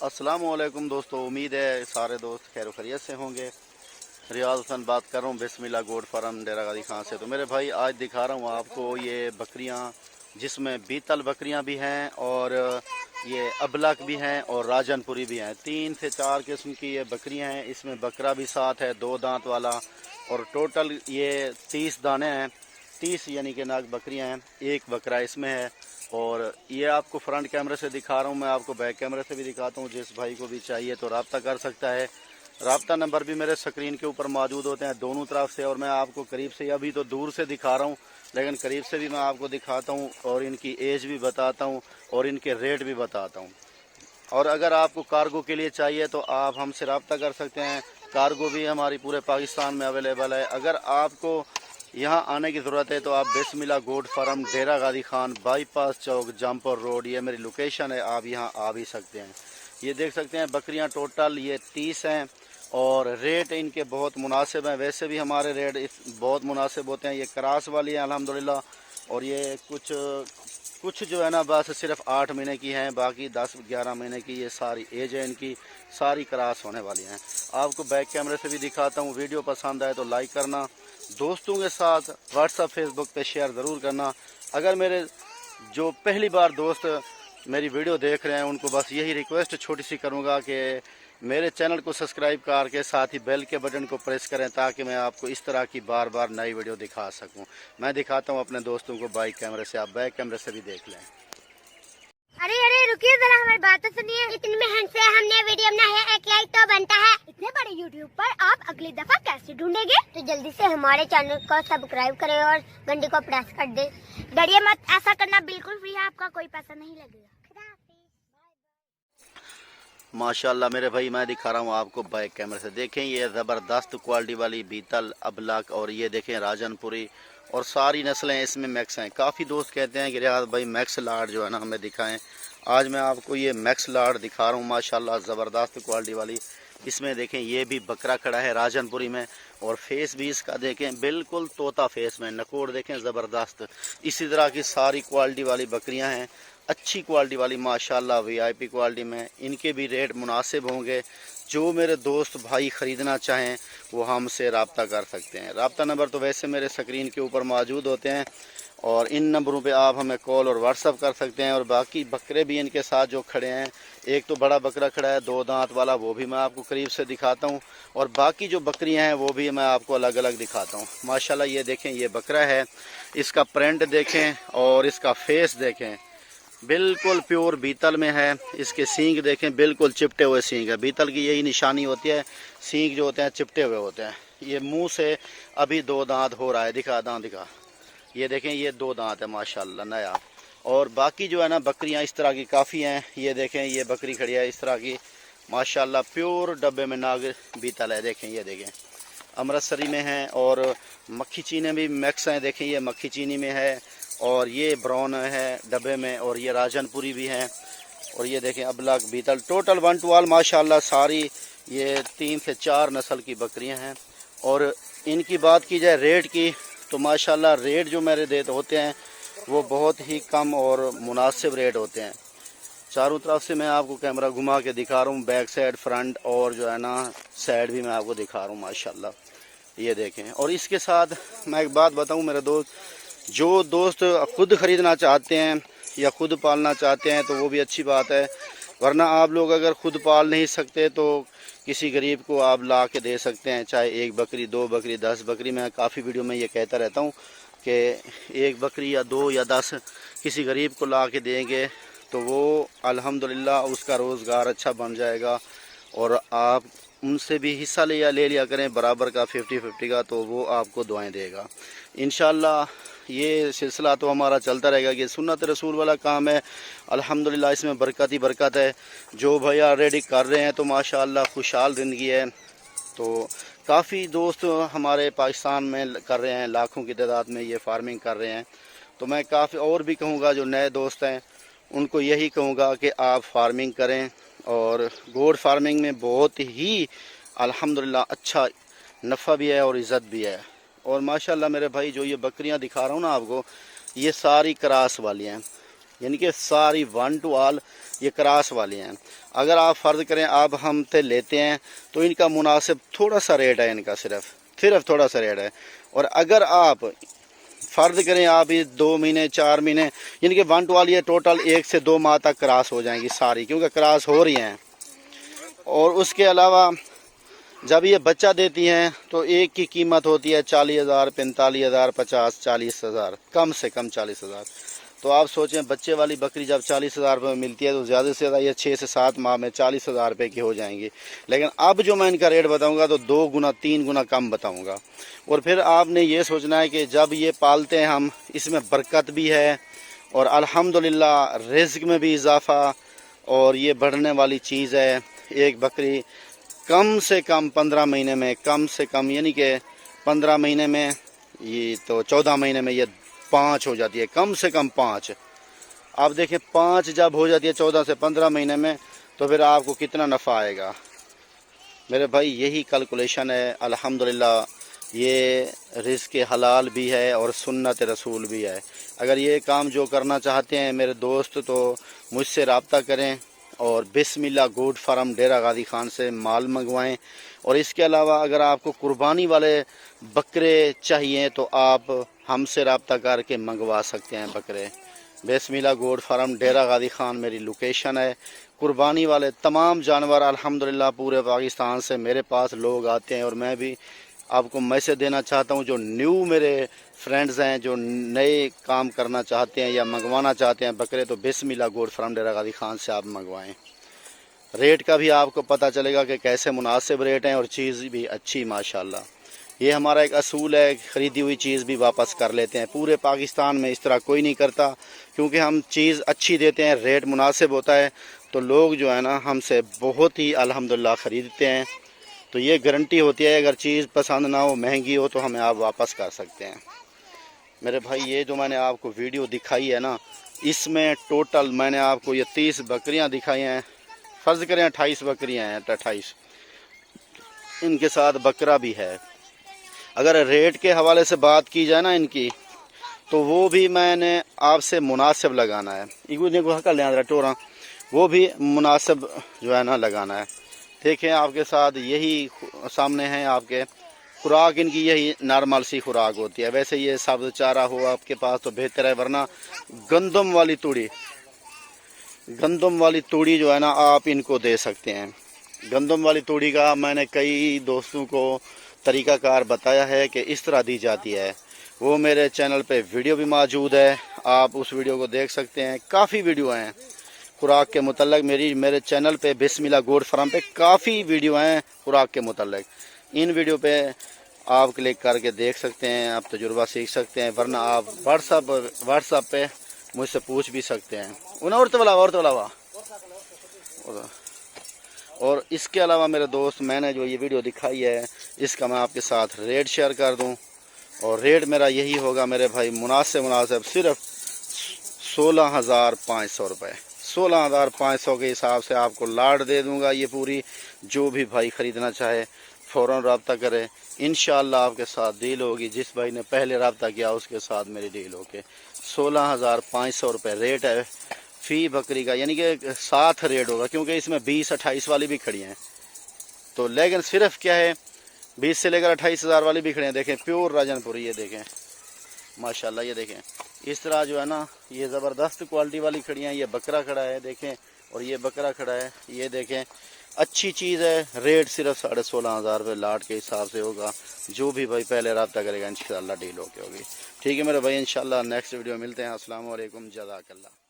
अस्सलाम वालेकुम दोस्तों, उम्मीद है सारे दोस्त खैर खैरियत से होंगे। रियाज हसन बात कर रहा हूँ बिस्मिल्लाह गोड फार्म डेरा गाजी खां से। तो मेरे भाई आज दिखा रहा हूँ आपको ये बकरियाँ, जिसमें बीतल बकरियाँ भी हैं और ये अबलक भी हैं और राजनपुरी भी हैं। 3 से 4 किस्म की ये बकरियाँ हैं। इसमें बकरा भी साथ है 2 दांत वाला, और टोटल ये 30 दाने हैं। 30 यानी कि नाग बकरियाँ हैं, एक बकरा इसमें है। और ये आपको फ्रंट कैमरे से दिखा रहा हूँ, मैं आपको बैक कैमरे से भी दिखाता हूँ। जिस भाई को भी चाहिए तो रब्ता कर सकता है। रब्ता नंबर भी मेरे स्क्रीन के ऊपर मौजूद होते हैं दोनों तरफ से। और मैं आपको करीब से, अभी तो दूर से दिखा रहा हूँ, लेकिन करीब से भी मैं आपको दिखाता हूँ और इनकी एज भी बताता हूँ और इनके रेट भी बताता हूँ। और अगर आपको कार्गो के लिए चाहिए तो आप हमसे रब्ता कर सकते हैं। कार्गो भी हमारी पूरे पाकिस्तान में अवेलेबल है। अगर आपको यहाँ आने की ज़रूरत है तो आप बिस्मिल्लाह गोड फार्म डेरा गाजी खान बाईपास चौक जमपुर रोड, ये मेरी लोकेशन है। आप यहाँ आ भी सकते हैं। ये देख सकते हैं बकरियाँ टोटल ये 30 हैं और रेट इनके बहुत मुनासिब हैं। वैसे भी हमारे रेट बहुत मुनासिब होते हैं। ये क्रास वाली है अल्हम्दुलिल्लाह, और ये कुछ जो है ना बस सिर्फ 8 महीने की हैं, बाकी 10-11 महीने की ये सारी एज है इनकी, सारी क्रॉस होने वाली हैं। आपको बैक कैमरे से भी दिखाता हूँ। वीडियो पसंद आए तो लाइक करना, दोस्तों के साथ व्हाट्सअप फेसबुक पे शेयर ज़रूर करना। अगर मेरे जो पहली बार दोस्त मेरी वीडियो देख रहे हैं उनको बस यही रिक्वेस्ट छोटी सी करूँगा कि मेरे चैनल को सब्सक्राइब करके साथ ही बेल के बटन को प्रेस करें, ताकि मैं आपको इस तरह की बार बार नई वीडियो दिखा सकूं। मैं दिखाता हूं अपने दोस्तों को बाइक कैमरे से, आप बैक कैमरे से भी देख लें। अरे अरे रुकिए जरा, हमारी बात तो सुनिए। इतनी मेहनत से हमने वीडियो बनाया है, एक लाइक तो बनता है। इतने बड़े यूट्यूब पर आप अगली दफा कैसे ढूंढेंगे? तो जल्दी से हमारे चैनल को सब्सक्राइब करें और घंटी को प्रेस कर दे। डरिए मत, ऐसा करना बिल्कुल फ्री है, आपका कोई पैसा नहीं लगेगा। माशाल्लाह मेरे भाई, मैं दिखा रहा हूँ आपको बैक कैमरे से। देखें ये ज़बरदस्त क्वालिटी वाली बीतल अबलक, और ये देखें राजनपुरी, और सारी नस्लें इसमें मैक्स हैं। काफ़ी दोस्त कहते हैं कि रियाज भाई मैक्स लाड जो है ना हमें दिखाएं। आज मैं आपको ये मैक्स लाड दिखा रहा हूँ माशाल्लाह ज़बरदस्त क्वालिटी वाली। इसमें देखें ये भी बकरा खड़ा है राजनपुरी में, और फेस भी इसका देखें बिल्कुल तोता फेस में, नकोड़ देखें ज़बरदस्त। इसी तरह की सारी क्वालिटी वाली बकरियां हैं, अच्छी क्वालिटी वाली माशाल्लाह वीआईपी क्वालिटी में। इनके भी रेट मुनासिब होंगे। जो मेरे दोस्त भाई ख़रीदना चाहें वो हमसे रब्ता कर सकते हैं। रब्ता नंबर तो वैसे मेरे स्क्रीन के ऊपर मौजूद होते हैं, और इन नंबरों पे आप हमें कॉल और व्हाट्सअप कर सकते हैं। और बाकी बकरे भी इनके साथ जो खड़े हैं, एक तो बड़ा बकरा खड़ा है 2 दांत वाला, वो भी मैं आपको करीब से दिखाता हूँ। और बाकी जो बकरियां हैं वो भी मैं आपको अलग अलग दिखाता हूँ। माशाल्लाह ये देखें ये बकरा है, इसका प्रिंट देखें और इसका फेस देखें, बिल्कुल प्योर बीतल में है। इसके सींग देखें बिल्कुल चिपटे हुए सींग है। बीतल की यही निशानी होती है, सींग जो होते हैं चिपटे हुए होते हैं। ये मुंह से अभी 2 दांत हो रहा है, दिखा दांत दिखा, ये देखें ये 2 दांत है माशाल्लाह नया। और बाकी जो है ना बकरियां इस तरह की काफ़ी हैं। ये देखें ये बकरी खड़ी है इस तरह की माशाल्लाह, प्योर डब्बे में नाग बीतल है। देखें ये देखें अमृतसरी में है, और मक्खी चीनी भी मैक्स हैं। देखें ये मक्खी चीनी में है, और ये ब्राउन है डब्बे में, और ये राजनपुरी भी हैं। और ये देखें अबलक बीतल, टोटल 1 to all माशाल्लाह सारी ये 3 से 4 नस्ल की बकरियां हैं। और इनकी बात की जाए रेट की तो माशाल्लाह रेट जो मेरे देते होते हैं वो बहुत ही कम और मुनासिब रेट होते हैं। चारों तरफ से मैं आपको कैमरा घुमा के दिखा रहा हूँ, बैक साइड फ्रंट और जो है ना साइड भी मैं आपको दिखा रहा हूँ माशाल्लाह। ये देखें। और इसके साथ मैं एक बात बताऊँ मेरे दोस्त, जो दोस्त खुद ख़रीदना चाहते हैं या खुद पालना चाहते हैं तो वो भी अच्छी बात है, वरना आप लोग अगर खुद पाल नहीं सकते तो किसी गरीब को आप ला के दे सकते हैं। चाहे 1 बकरी 2 बकरी 10 बकरी, मैं काफ़ी वीडियो में ये कहता रहता हूँ कि 1 बकरी या 2 या 10 किसी गरीब को ला के देंगे तो वो अल्हम्दुलिल्लाह उसका रोज़गार अच्छा बन जाएगा। और आप उनसे भी हिस्सा ले लिया करें बराबर का 50-50 का, तो वो आपको दुआएं देगा इंशाल्लाह। ये सिलसिला तो हमारा चलता रहेगा कि सुन्नत रसूल वाला काम है। अल्हम्दुलिल्लाह इसमें बरकत ही बरकत है। जो भैया ऑलरेडी कर रहे हैं तो माशाल्लाह खुशहाल ज़िंदगी है। तो काफ़ी दोस्त हमारे पाकिस्तान में कर रहे हैं, लाखों की तादाद में ये फार्मिंग कर रहे हैं। तो मैं काफ़ी और भी कहूँगा जो नए दोस्त हैं उनको यही कहूँगा कि आप फार्मिंग करें। और गोड फार्मिंग में बहुत ही अल्हम्दुलिल्लाह अच्छा नफ़ा भी है और इज़्ज़त भी है। और माशाल्लाह मेरे भाई जो ये बकरियां दिखा रहा हूँ ना आपको, ये सारी क्रास वाली हैं, यानी कि सारी 1 to all یہ کراس والی ہیں. اگر آپ فرض کریں آپ ہم سے لیتے ہیں تو ان کا مناسب تھوڑا سا ریٹ ہے، ان کا صرف تھوڑا سا ریٹ ہے. اور اگر آپ فرض کریں آپ یہ 2 مہینے 4 مہینے یعنی کہ ونٹ والی ہے ٹوٹل 1 سے 2 ماہ تک کراس ہو جائیں گی ساری، کیونکہ کراس ہو رہی ہیں. اور اس کے علاوہ جب یہ بچہ دیتی ہیں تو ایک کی قیمت ہوتی ہے 40,000 45,000 50 40,000 کم سے کم 40,000. تو آپ سوچیں بچے والی بکری جب 40,000 روپے میں ملتی ہے تو زیادہ سے زیادہ یہ 6 سے 7 ماہ میں 40,000 روپے کی ہو جائیں گی. لیکن اب جو میں ان کا ریٹ بتاؤں گا تو 2 گنا 3 گنا کم بتاؤں گا. اور پھر آپ نے یہ سوچنا ہے کہ جب یہ پالتے ہیں ہم اس میں برکت بھی ہے اور الحمدللہ رزق میں بھی اضافہ، اور یہ بڑھنے والی چیز ہے. ایک بکری کم سے کم 15 مہینے میں کم سے کم یعنی کہ 15 مہینے میں یہ تو 14 مہینے میں یہ 5 ہو جاتی ہے، کم سے کم 5. آپ دیکھیں 5 جب ہو جاتی ہے 14 سے 15 مہینے میں تو پھر آپ کو کتنا نفع آئے گا میرے بھائی. یہی کیلکولیشن ہے. الحمدللہ یہ رزق حلال بھی ہے اور سنت رسول بھی ہے. اگر یہ کام جو کرنا چاہتے ہیں میرے دوست تو مجھ سے رابطہ کریں اور بسم اللہ گوڈ فارم ڈیرہ غازی خان سے مال منگوائیں. اور اس کے علاوہ اگر آپ کو قربانی والے بکرے چاہیے تو آپ ہم سے رابطہ کر کے منگوا سکتے ہیں بکرے. بسم اللہ گوڈ فارم ڈیرہ غازی خان میری لوکیشن ہے. قربانی والے تمام جانور الحمدللہ پورے پاکستان سے میرے پاس لوگ آتے ہیں. اور میں بھی آپ کو میسج دینا چاہتا ہوں جو نیو میرے فرینڈز ہیں جو نئے کام کرنا چاہتے ہیں یا منگوانا چاہتے ہیں بکرے تو بسم اللہ گوڈ فارم ڈیرہ غازی خان سے آپ منگوائیں. ریٹ کا بھی آپ کو پتہ چلے گا کہ کیسے مناسب ریٹ ہیں اور چیز بھی اچھی ماشاءاللہ. یہ ہمارا ایک اصول ہے، خریدی ہوئی چیز بھی واپس کر لیتے ہیں. پورے پاکستان میں اس طرح کوئی نہیں کرتا کیونکہ ہم چیز اچھی دیتے ہیں، ریٹ مناسب ہوتا ہے تو لوگ جو ہے نا ہم سے بہت ہی الحمدللہ خریدتے ہیں. تو یہ گارنٹی ہوتی ہے اگر چیز پسند نہ ہو مہنگی ہو تو ہمیں آپ واپس کر سکتے ہیں. میرے بھائی یہ جو میں نے آپ کو ویڈیو دکھائی ہے نا اس میں ٹوٹل میں نے آپ کو یہ 30 بکریاں دکھائی ہیں. فرض کریں 28 بکریاں ہیں 28، ان کے ساتھ بکرا بھی ہے. اگر ریٹ کے حوالے سے بات کی جائے نا ان کی تو وہ بھی میں نے آپ سے مناسب لگانا ہے، وہ بھی مناسب جو ہے نا لگانا ہے. دیکھیں آپ کے ساتھ یہی سامنے ہیں آپ کے خوراک، ان کی یہی نارمل سی خوراک ہوتی ہے. ویسے یہ سبز چارہ ہو آپ کے پاس تو بہتر ہے، ورنہ گندم والی توڑی جو ہے نا آپ ان کو دے سکتے ہیں. گندم والی توڑی کا میں نے کئی دوستوں کو طریقہ کار بتایا ہے کہ اس طرح دی جاتی ہے. وہ میرے چینل پہ ویڈیو بھی موجود ہے، آپ اس ویڈیو کو دیکھ سکتے ہیں. کافی ویڈیو ہیں خوراک کے متعلق میرے چینل پہ بسم اللہ گوڈ فارم پہ کافی ویڈیو ہیں خوراک کے متعلق. ان ویڈیو پہ آپ کلک کر کے دیکھ سکتے ہیں، آپ تجربہ سیکھ سکتے ہیں، ورنہ آپ واٹس ایپ پہ مجھ سے پوچھ بھی سکتے ہیں. اور اس کے علاوہ میرے دوست میں نے جو یہ ویڈیو دکھائی ہے اس کا میں آپ کے ساتھ ریٹ شیئر کر دوں. اور ریٹ میرا یہی ہوگا میرے بھائی مناسب صرف 16,500 روپے. 16,500 کے حساب سے آپ کو لاٹ دے دوں گا. یہ پوری جو بھی بھائی خریدنا چاہے فوراً رابطہ کرے، انشاءاللہ آپ کے ساتھ ڈیل ہوگی. جس بھائی نے پہلے رابطہ کیا اس کے ساتھ میری ڈیل ہوگی. 16,500 روپے ریٹ ہے فی بکری کا، یعنی کہ 7 ریٹ ہوگا کیونکہ اس میں 20-28 والی بھی کھڑی ہیں. تو لیکن صرف کیا ہے 20 سے لے کر 28,000 والی بھی کھڑی ہیں. دیکھیں پیور راجن پوری، یہ دیکھیں ماشاءاللہ. یہ دیکھیں اس طرح جو ہے نا یہ زبردست کوالٹی والی کھڑی ہیں. یہ بکرا کھڑا ہے دیکھیں، اور یہ بکرا کھڑا ہے یہ دیکھیں. اچھی چیز ہے. ریٹ صرف 16,500 روپے لاٹ کے حساب سے ہوگا. جو بھی بھائی پہلے رابطہ کرے گا انشاءاللہ ڈیل ہوگی. ٹھیک ہے میرے بھائی، انشاءاللہ نیکسٹ ویڈیو ملتے ہیں. السلام علیکم، جزاک اللہ.